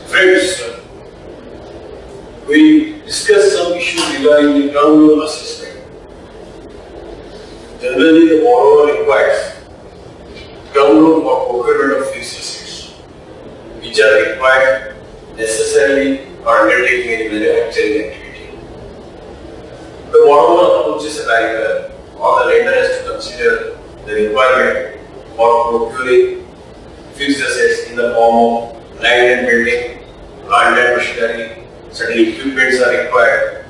Friends, we discussed some issues regarding the term loan assessment. Generally, the borrower requires term loan for procurement of fixed assets, which are required necessarily for undertaking any manufacturing activity. The borrower approaches a banker or the lender has to consider the requirement for procuring fixed assets in the form of land and building, plant and machinery, certain equipments are required,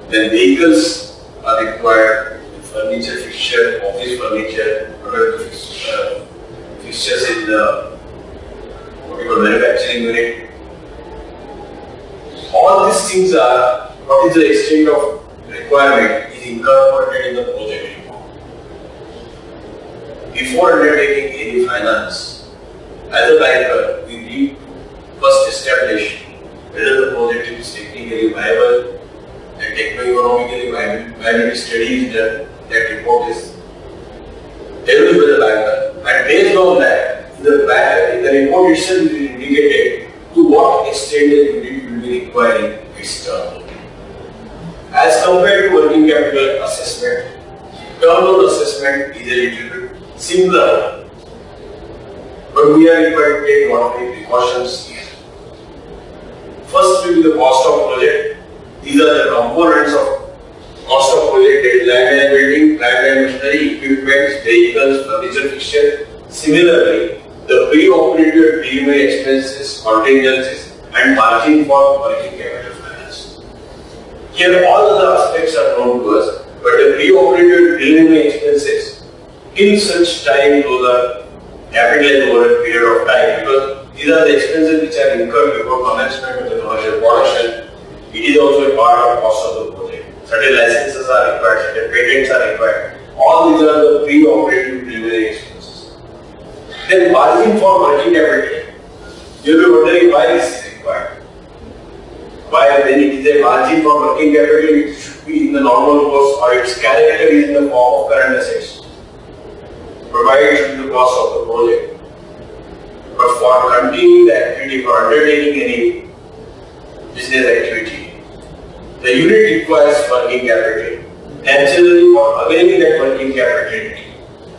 then vehicles are required, furniture, fixture, office furniture, fixtures in the manufacturing unit. All these things are, what is the extent of requirement is incorporated in the project report. Before undertaking any finance, as a banker, we need to first establish whether the project is technically viable and techno-economically viability study is done. That report is developed by the banker, and based on that, the report itself is indicated to what extent the unit will be requiring its term loan. As compared to working capital assessment, term loan assessment is a little bit simpler, but we are required to take one of the precautions here. First will be the cost of project. These are the components of cost of project, that is land and building, plant and machinery, equipment, vehicles, furniture, fixture. Similarly, the pre-operative preliminary expenses, contingencies, and margin for working capital finance. Here, all other aspects are known to us, but the pre-operative preliminary expenses, till such time those are capitalized over a period of time, because these are the expenses which are incurred before commencement of the commercial production. It is also a part of cost of the project. Certain licenses are required, certain patents are required. All these are the pre-operative preliminary expenses. Then margin for working capital. You will be wondering why this is required. Why, when it is a margin for working capital, it should be in the normal course or its character is in the form of current assets, provided to the cost of the project. But for continuing the activity, for undertaking any business activity, the unit requires working capital. Naturally, for availing that working capital,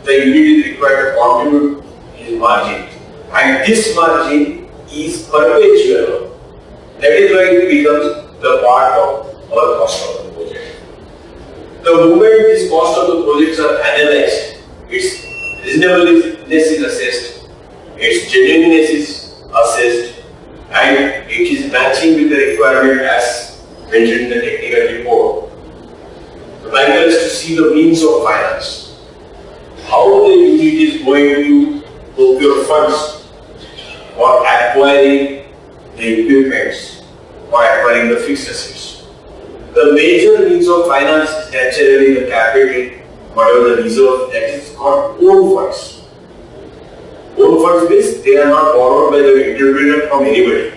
the unit is required to contribute its margin. And this margin is perpetual. That is why it becomes the part of our cost of the project. The moment this cost of the projects are analyzed, its reasonableness is assessed, its genuineness is assessed, and it is matching with the requirement as mentioned in the technical report. The banker has to see the means of finance, how the unit is going to procure funds for acquiring the equipments, for acquiring the fixed assets. The major means of finance is naturally the capital, whatever the reserve, that is called own funds. Own funds means they are not borrowed by the entrepreneur from anybody.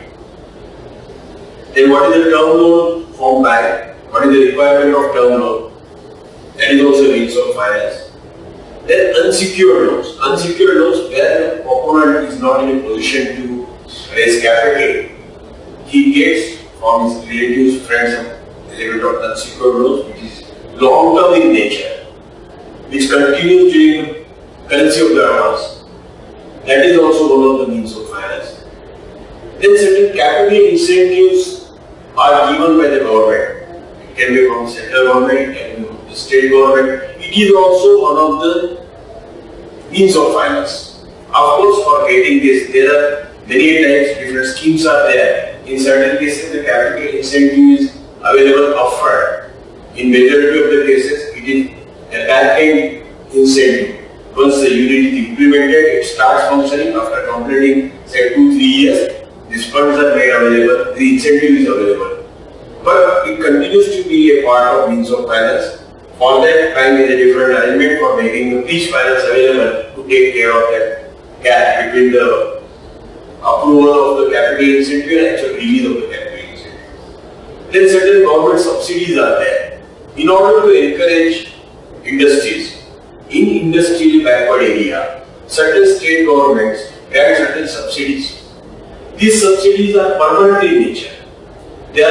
Then what is the term loan from bank? What is the requirement of term loan? That is also means of finance. Then unsecured loans. Unsecured loans where the proponent is not in a position to raise capital. He gets from his relatives, friends, a little bit of unsecured loans which is long term in nature, which continues during the currency of the advance. That is also one of the means of finance. Then certain capital incentives are given by the government. It can be from the central government, it can be from the state government. It is also one of the means of finance. Of course, for getting this, there are many times different schemes are there. In certain cases, the capital incentive is available upfront. In majority of the cases, it is a back-end incentive. Once the unit is implemented, it starts functioning after completing say 2-3 years. These funds are made available, the incentive is available. But it continues to be a part of means of finance. For that, bank is a different arrangement for making the bridge finance available to take care of that gap between the approval of the capital incentive and actual release of the capital incentive. Then certain government subsidies are there. In order to encourage industries in industrially backward area, certain state governments grant certain subsidies. These subsidies are permanent in nature. They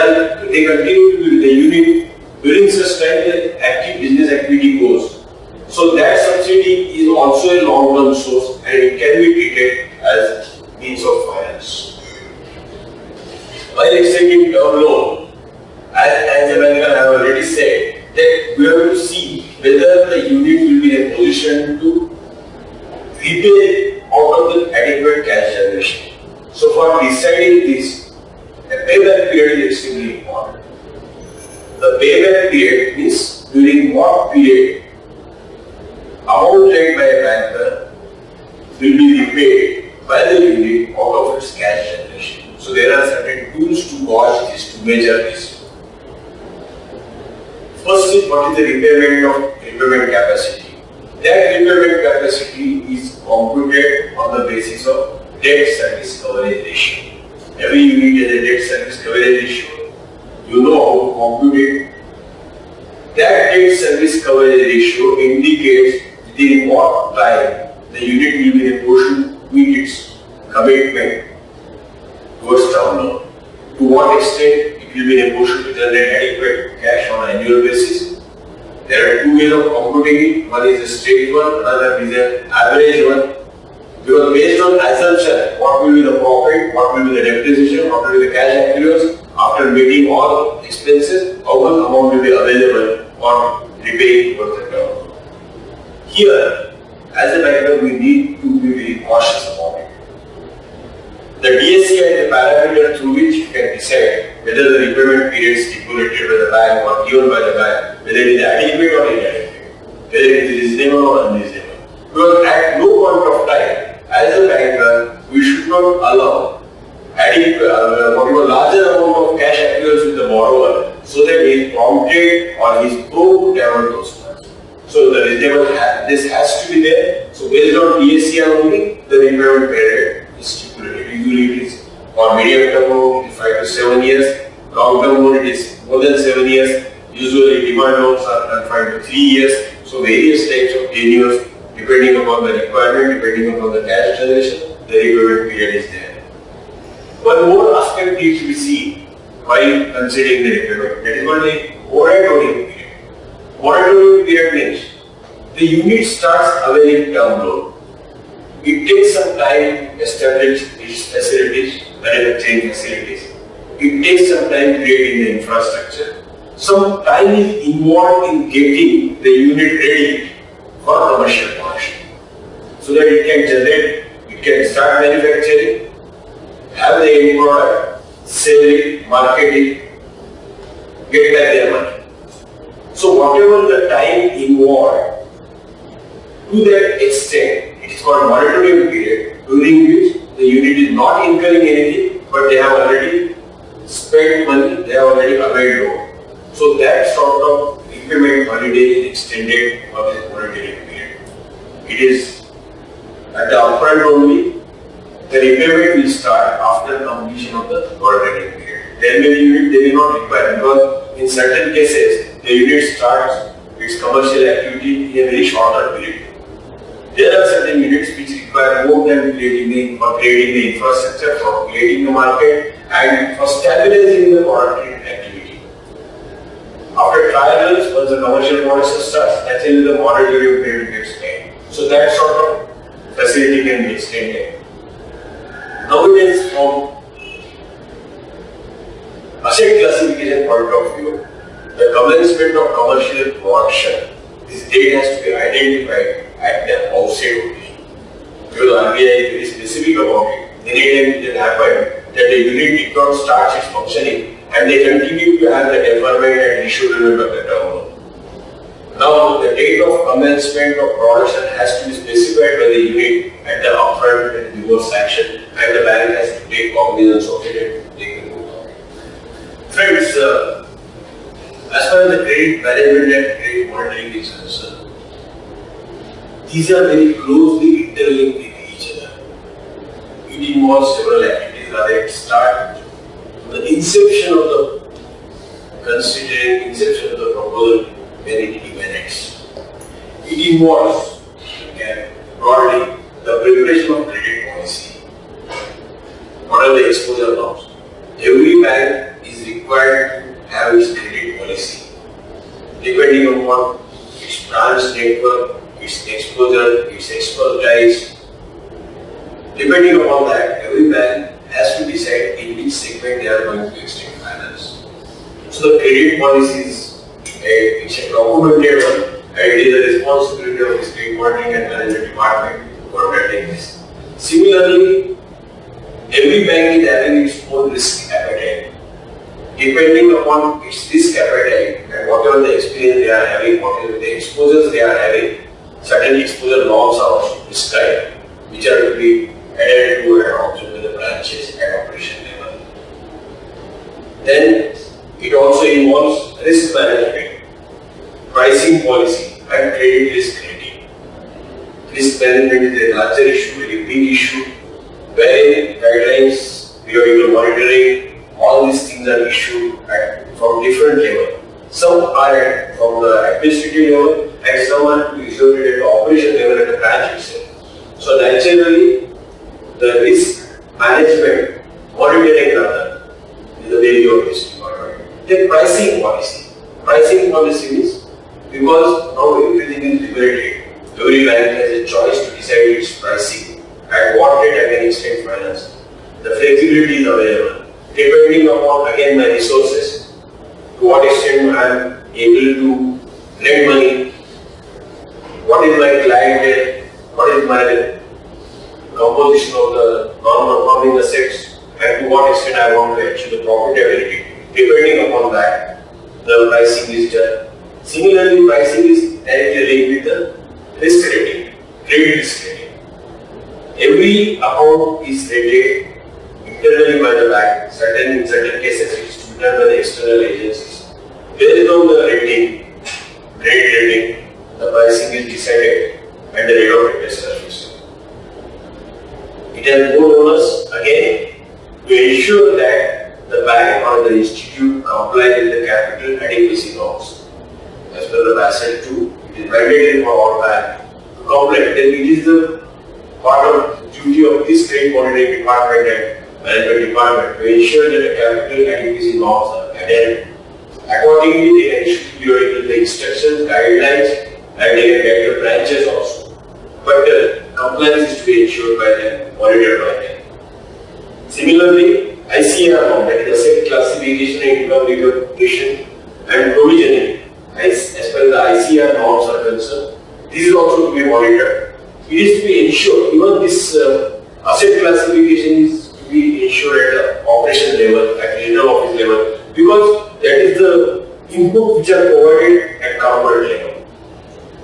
continue to be with the unit during such time the active business activity goes. So that subsidy is also a long-term source and it can be treated as means of finance. While extending term loan, as the banker I have already said, that we have to see whether the unit will be in a position to repay out of the adequate cash generation. So for deciding this, a payback period is extremely important. The payback period means during what period amount lent by a banker will be repaid by the unit out of its cash generation. So there are certain tools to gauge this, to measure this. First is what is the repayment capacity. That repayment capacity is computed on the basis of debt service coverage ratio. Every unit has a debt service coverage ratio. You know how to compute it. That debt service coverage ratio indicates within what time the unit will be in a position to meet its commitment towards term loan. To what extent it will be in a position to generate adequate cash on an annual basis. There are two ways of computing it. One is a straight one, another is an average one. Because based on assumption, what will be the profit, what will be the depreciation, what will be the cash accruals, after meeting all expenses, how much amount will be available for repaying towards the term. Here, as a banker, we need to be very cautious about it. The DSCI is the parameter through which you can decide whether the repayment period stipulated by the bank or given by the bank, whether it is adequate or inadequate, whether it is reasonable or unreasonable. Because at no point of time, as a banker, we should not allow larger amount of cash accruals with the borrower so that he is prompted or he is prone to divert those funds. So the reasonable this has to be there. So based on DSCR only, the repayment period is stipulated. Usually it is for medium term loan it is 5 to 7 years, long term loan it is more than 7 years. Usually demand loans are confined to 3 years. So various types of tenures depending upon the requirement, depending upon the cash generation, the repayment period is there. One more aspect needs to be seen while considering the repayment. That is what the moratorium period. Moratorium period means the unit starts availing term loan. It takes some time to establish its facilities, manufacturing facilities. It takes some time creating the infrastructure. Some time is involved in getting the unit ready for commercial production, so that it can generate, it can start manufacturing, have the end product, sell it, market it, get back their money. So whatever the time involved, to that extent, it is called moratorium period, during which the unit is not incurring anything, but they have already spent money, they have already availed loan. So that sort of repayment holiday is extended for this moratorium period. It is at the upfront only. The repayment will start after completion of the moratorium period. Then the unit they will not require, because in certain cases the unit starts its commercial activity in a very shorter period. There are certain units which require more than creating the infrastructure, for creating the market and for stabilizing the product activity. After trials, once the commercial production starts, naturally the moratorium period gets end. So that sort of facility can be extended. Nowadays, from asset classification point of view, the commencement of commercial production, this date has to be identified at the outset only. Because RBI is very specific about it. Anytime it happened that the unit did not start its functioning, and they continue to have the deferment and issue renewal of the term loan. Now, the date of commencement of production has to be specified by the unit at the upfront and reverse action, and the bank has to take cognizance of it and take the note of it. Friends, as far as the credit management and credit monitoring is concerned, these are very closely interlinked with each other. It involves several activities that start the inception of the proposal when it emanates. It involves, broadly, the preparation of credit policy. what are the exposure norms? Every bank is required to have its credit policy, depending upon its branch network, its exposure, its expertise. Depending upon that, every bank has to decide in which segment they are going to extend finance. So the credit policy is a documented one, and it is the responsibility of the credit monitoring and management department for undertaking this. Similarly, every bank is having its own risk appetite. Depending upon its risk appetite and whatever the experience they are having, whatever the exposures they are having, certain exposure norms are also prescribed, which are to be adhered to and observed by the branches at operation level. Then it also involves risk management, pricing policy, and credit risk rating. Risk management is a larger issue, very big issue, wherein guidelines, periodical monitoring, all these things are issued from different levels. Some are from the administrative level and some are to be executed at the operation level at the branch itself. So naturally, the risk management monitoring rather is the value of risk department. Then pricing policy. Pricing policy means because now everything is liberated, every bank has a choice to decide its pricing at what rate I can extend finance. The flexibility is available depending upon again my resources, to what extent I am able to lend money, what is my clientele, what is my composition of the non-performing assets, and to what extent I want to achieve the profitability. Depending upon that, the pricing is done. Similarly, pricing is directly linked with the risk rating, credit risk rating. Every account is rated internally by the bank. In certain cases, it is done by the external agencies. Based on the rating, credit rating, the pricing is decided and the rate of interest surface. It has no onus again to ensure that the bank or the institute comply with the capital adequacy norms. As per the Basel II, it is mandatory for all banks to comply. Then it is the part of the duty of this credit monitoring department and management department to ensure that the capital adequacy norms are adhered. Accordingly, they can issue periodically the instructions, guidelines, and they can guide the branches also. But compliance is to be ensured by them, monitored by them. Similarly, ICR norm, that is asset classification, income recognition, and provisioning, as per the ICR norms are concerned, this is also to be monitored. It is to be ensured, even this asset classification is to be ensured at the operation level, at regional office level, because that is the input which are provided at corporate level.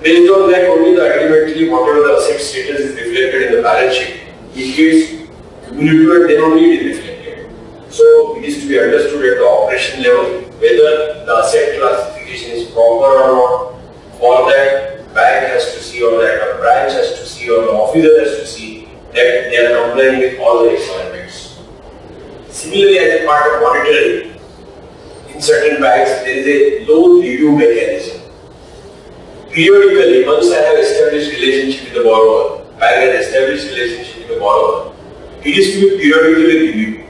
Based on that, only the ultimately whatever the asset status is reflected in the balance sheet, it gets cumulative and then only it is reflected. So it is to be understood at the operation level whether the asset classification is proper or not. For that, bank has to see, or that a branch has to see, or the officer has to see that they are complying with all the requirements. Similarly, as a part of monitoring, in certain banks there is a loan review mechanism. Periodically, once I have established relationship with the borrower, bank has established relationship with the borrower, it is to be periodically reviewed,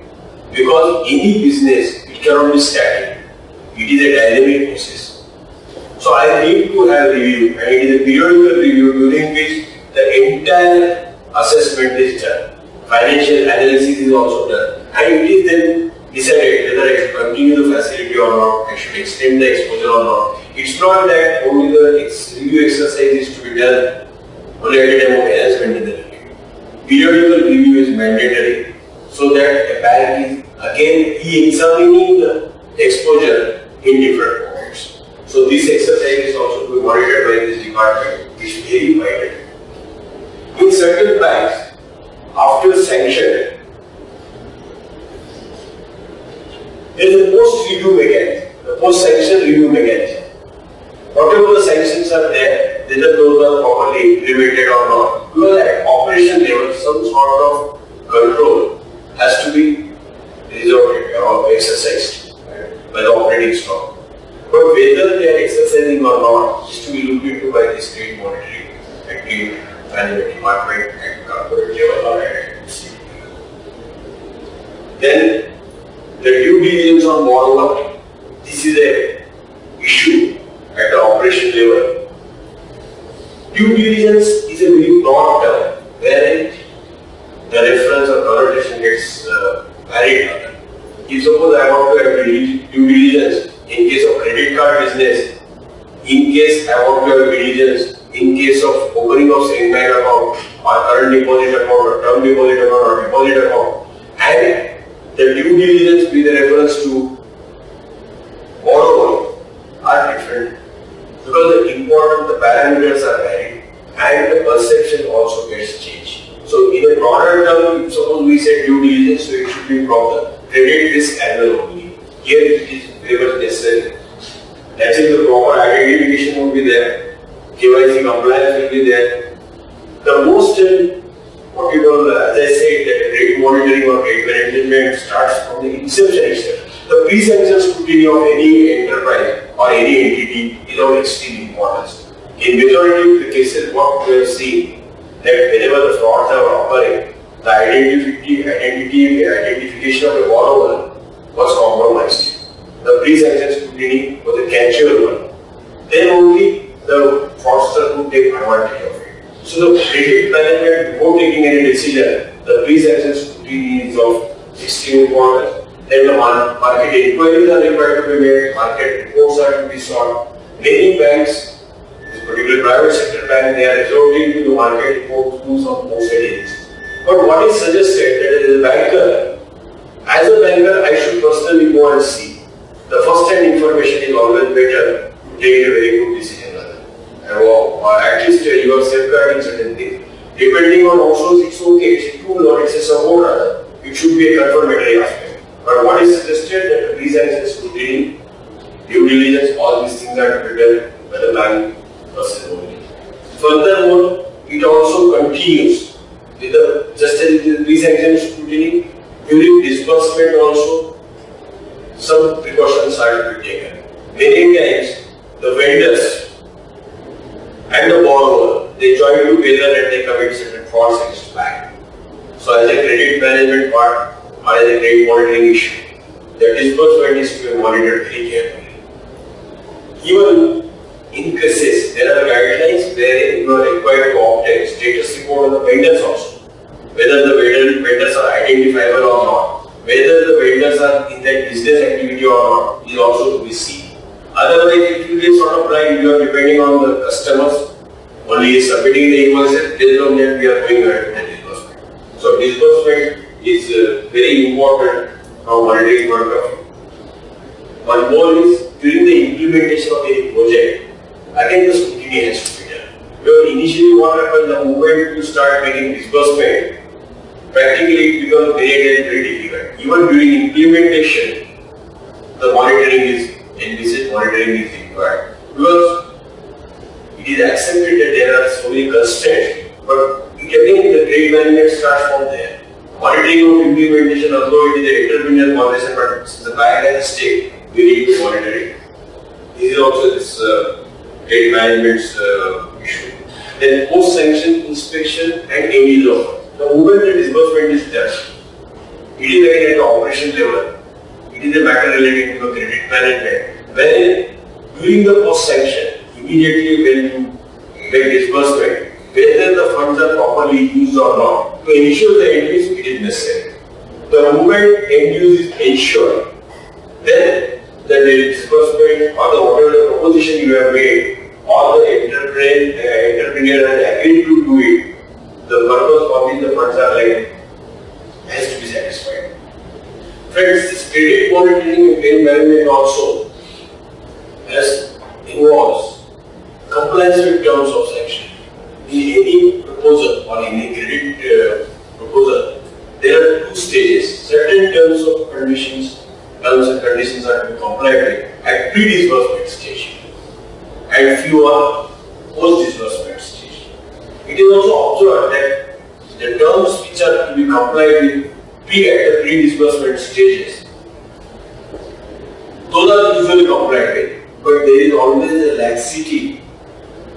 because any business, it cannot be static. It is a dynamic process. So I need to have review, and it is a periodical review during which the entire assessment is done. Financial analysis is also done, and it is then decided whether I should continue the facility or not, I should extend the exposure or not. It's not that only the review exercise is to be done only at the time of enhancement in the review. Periodical review is mandatory, so that a bank is again re-examining the exposure in different points. So this exercise is also to be monitored by this department, which is very vital. In certain banks, after sanction, there is a post-review mechanism, the post-sanction review mechanism. Whatever the sanctions are there, whether those are properly implemented or not, because at operation level, some sort of control has to be resorted or exercised by the operating stock. But whether they are exercising or not is to be looked into by this credit monitoring and credit management department at corporate level or at institute level. Then the due diligence on borrower, this is a issue at the operation level. Due diligence is a very broad term where the reference or connotation gets varied. If suppose I want to have due diligence in case of credit card business, in case I want to have diligence in case of opening of savings bank account or current deposit account or term deposit account or deposit account, and the due diligence with the reference to borrower are different because the parameters are varied and the perception also gets changed. So in a broader term, suppose we say due diligence, so it should be from the credit risk angle only. Here it is very much necessary. That is, the proper identification will be there, KYC compliance will be there. The most, what you call, as I said, that credit monitoring or credit management starts from the inception itself. The pre-sanction scrutiny of any enterprise or any entity is of extreme importance. In majority of the cases, what we have seen that whenever the frauds are occurring, the identification of the borrower was compromised. The pre-sanction scrutiny was a casual one. Then only the fraudster would take advantage of it. So the credit management, before taking any decision, the pre-sanction scrutiny is of extreme importance. Then the market inquiries are required to be made, market reports are to be sought. Many banks, particularly private sector banks, they are resorting to the market report tools on most areas. But what is suggested that as a banker, I should personally go and see. The first-hand information is always better to take a very good decision. Or at least you are safeguarding certain things. Depending on also, it's okay, it's a tool or it's a support, it should be a confirmatory aspect. But what is suggested that the pre-sanction scrutiny, due diligence, all these things are to be done by the bank person only. Furthermore, it also continues with the just as it is pre-sanction scrutiny, during disbursement also some precautions are to be taken. Many times the vendors and the borrower, they join together and they commit certain frauds against the bank. So as a credit management part or as a credit monitoring issue, the disbursement is to be monitored very carefully. Even in cases, there are guidelines where you are required to obtain status report on the vendors also. Whether the vendors are identifiable or not, whether the vendors are in that business activity or not, is also to be seen. Otherwise, it will be sort of like you are depending on the customers, only submitting the invoices, based on that we are going ahead with the disbursement. So disbursement is very important from monitoring point of view. One more is during the implementation of any project, again the scrutiny has to be done. Because initially what happens, the moment you start making disbursement, practically it becomes very difficult. Even during implementation, the monitoring is envisaged, monitoring is required. Because it is accepted that there are so many constraints, but again the trade management starts from there. Monitoring of implementation, although it is an intermediate conversation, but since the bank has a stake, we need to monitor it. This is also this trade management's issue. Then post-sanction inspection and any law. The moment the disbursement is done, it is again at the operation level. It is a matter related to the credit management. When during the post-sanction, immediately when you make disbursement, whether the funds are properly used or not, to ensure the end use, it is necessary. The moment end use is ensured, then the disbursement or the whatever proposition you have made, or the entrepreneur has agreed to do it, the purpose for which the funds are like has to be satisfied. Friends, this credit monitoring and credit management also involves compliance with terms of sanction. In any proposal or any credit proposal, there are two stages. Certain terms and conditions are to be complied with at pre-disbursement stage, and few are post-disbursement stage. It is also observed that the terms which are to be complied with at the pre-disbursement stages, those are usually complied with, but there is always a laxity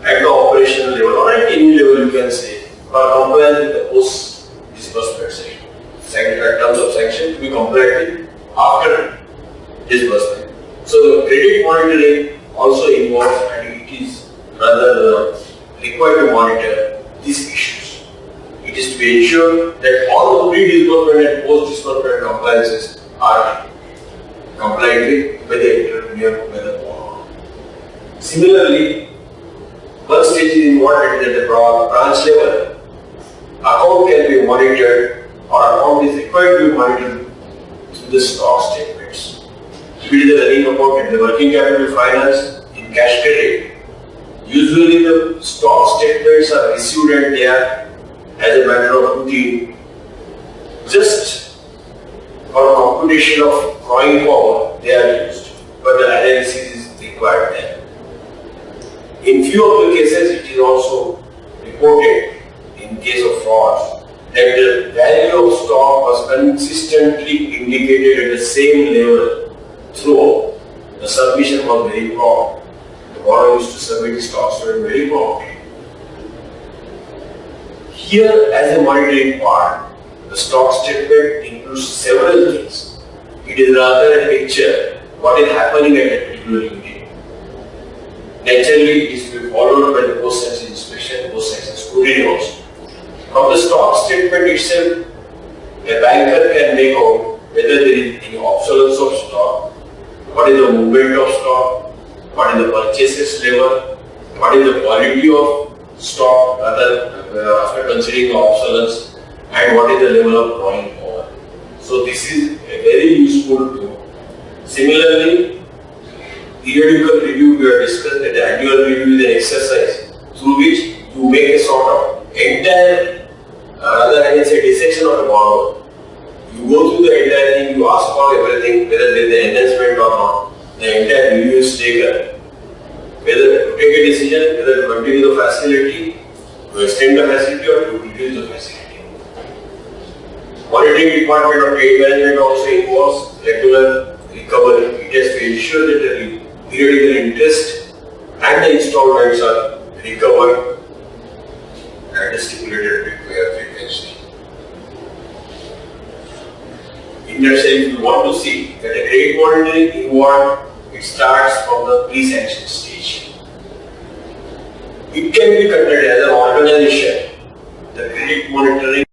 at the operational level or at any level you can say for compliance with the post-disbursement terms of sanction to be complied with after disbursement. So the credit monitoring also involves, and it is rather required to monitor these issues. It is to be ensured that all the pre-disbursement and post-disbursement compliances are complied with by the entrepreneur, by the borrower. Similarly, one stage is involved at the branch level. Account can be monitored, or account is required to be monitored through the stock statements. If it is a running account in the working capital finance, in cash credit, usually the stock statements are received and they are, as a matter of routine, just for computation of drawing forward, they are used, but the analysis is required there. In few of the cases, it is also reported in case of frauds that the value of stock was consistently indicated at the same level throughout. The submission was very prompt. The borrower used to submit the stock statement very promptly. Here, as a monitoring part, the stock statement includes several things. It is rather a picture what is happening at a particular unit. Naturally, it is to be followed by the post-sanction inspection, post-sanction scrutiny also. From the stock statement itself, a banker can make out whether there is any obsolescence of stock, what is the movement of stock, what is the purchases level, what is the quality of stock after considering the obsolescence, and what is the level of drawing forward. So this is a very useful tool. Similarly, periodical review, we have discussed that the annual review is an exercise through which you make a sort of entire, rather I can say dissection of a borrower. You go through the entire thing, you ask for everything, whether there is an enhancement or not. The entire review is taken. Whether to take a decision, whether to continue the facility, to extend the facility or to reduce the facility. Monitoring department of trade management also involves regular recovery. It has to ensure that the periodical interest and the installments are recovered at a stipulated frequency. In that sense, if you want to see that a credit monitoring involved, it starts from the pre-sanction stage. It can be conducted as an organization. The credit monitoring